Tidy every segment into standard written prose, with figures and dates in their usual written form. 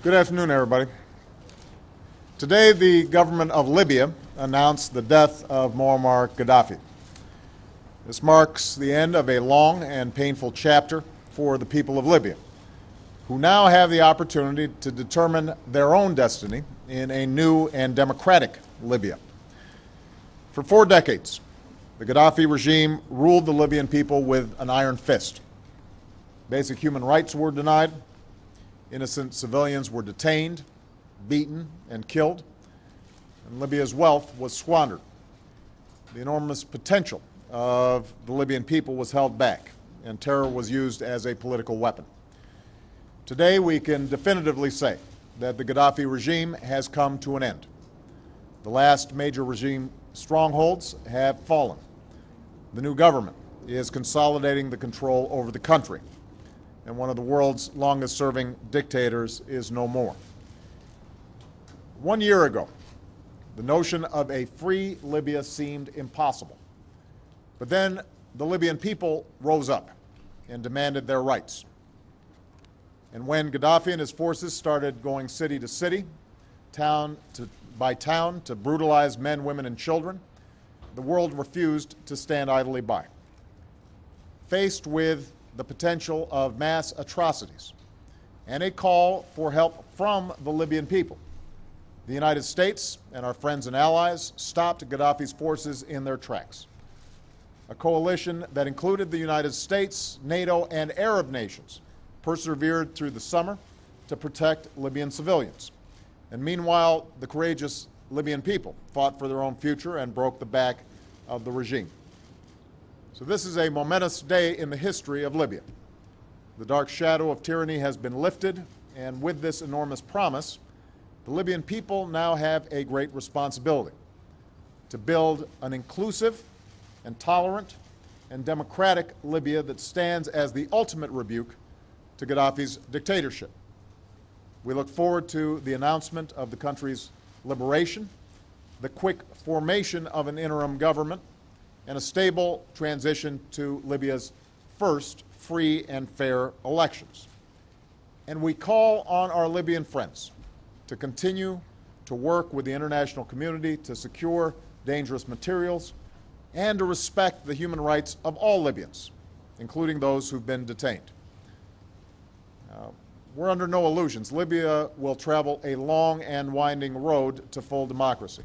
Good afternoon, everybody. Today, the government of Libya announced the death of Moammar Kadafi. This marks the end of a long and painful chapter for the people of Libya, who now have the opportunity to determine their own destiny in a new and democratic Libya. For 4 decades, the Gaddafi regime ruled the Libyan people with an iron fist. Basic human rights were denied. Innocent civilians were detained, beaten, and killed, and Libya's wealth was squandered. The enormous potential of the Libyan people was held back, and terror was used as a political weapon. Today, we can definitively say that the Gaddafi regime has come to an end. The last major regime strongholds have fallen. The new government is consolidating the control over the country, and one of the world's longest-serving dictators is no more. 1 year ago, the notion of a free Libya seemed impossible. But then the Libyan people rose up and demanded their rights. And when Gaddafi and his forces started going city to city, town by town, to brutalize men, women, and children, the world refused to stand idly by. Faced with the potential of mass atrocities and a call for help from the Libyan people, the United States and our friends and allies stopped Gaddafi's forces in their tracks. A coalition that included the United States, NATO, and Arab nations persevered through the summer to protect Libyan civilians. And meanwhile, the courageous Libyan people fought for their own future and broke the back of the regime. So this is a momentous day in the history of Libya. The dark shadow of tyranny has been lifted, and with this enormous promise, the Libyan people now have a great responsibility to build an inclusive and tolerant and democratic Libya that stands as the ultimate rebuke to Gaddafi's dictatorship. We look forward to the announcement of the country's liberation, the quick formation of an interim government, and a stable transition to Libya's first free and fair elections. And we call on our Libyan friends to continue to work with the international community to secure dangerous materials and to respect the human rights of all Libyans, including those who've been detained. We're under no illusions. Libya will travel a long and winding road to full democracy.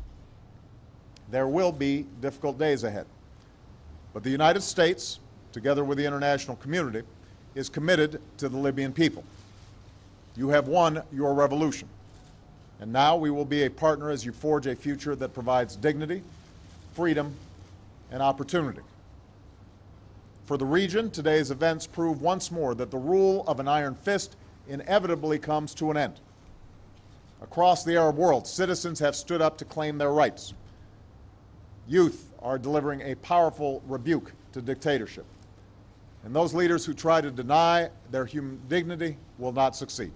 There will be difficult days ahead. But the United States, together with the international community, is committed to the Libyan people. You have won your revolution. And now we will be a partner as you forge a future that provides dignity, freedom, and opportunity. For the region, today's events prove once more that the rule of an iron fist inevitably comes to an end. Across the Arab world, citizens have stood up to claim their rights. Youth are delivering a powerful rebuke to dictatorship. And those leaders who try to deny their human dignity will not succeed.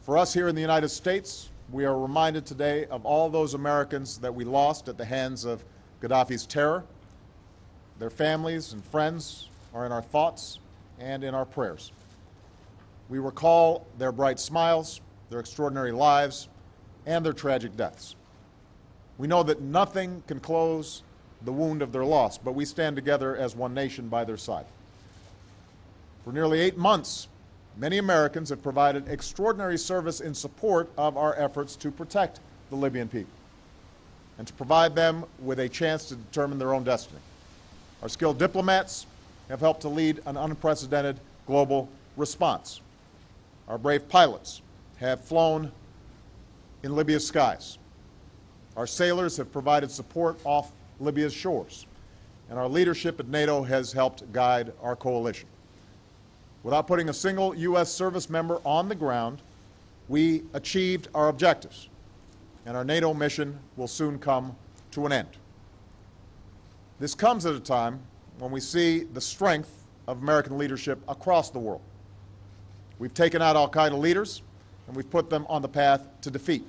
For us here in the United States, we are reminded today of all those Americans that we lost at the hands of Gaddafi's terror. Their families and friends are in our thoughts and in our prayers. We recall their bright smiles, their extraordinary lives, and their tragic deaths. We know that nothing can close the wound of their loss, but we stand together as one nation by their side. For nearly 8 months, many Americans have provided extraordinary service in support of our efforts to protect the Libyan people and to provide them with a chance to determine their own destiny. Our skilled diplomats have helped to lead an unprecedented global response. Our brave pilots have flown in Libya's skies. Our sailors have provided support off Libya's shores, and our leadership at NATO has helped guide our coalition. Without putting a single U.S. service member on the ground, we achieved our objectives, and our NATO mission will soon come to an end. This comes at a time when we see the strength of American leadership across the world. We've taken out al-Qaeda leaders, and we've put them on the path to defeat.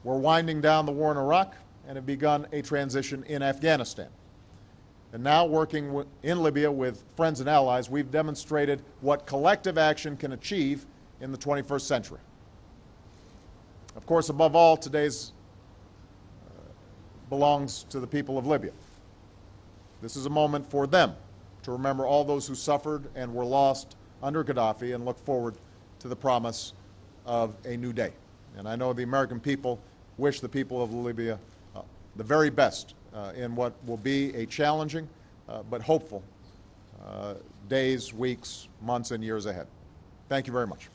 We're winding down the war in Iraq and have begun a transition in Afghanistan. And now, working in Libya with friends and allies, we've demonstrated what collective action can achieve in the 21st century. Of course, above all, today's belongs to the people of Libya. This is a moment for them to remember all those who suffered and were lost under Gaddafi and look forward to the promise of a new day. And I know the American people wish the people of Libya the very best in what will be a challenging but hopeful days, weeks, months, and years ahead. Thank you very much.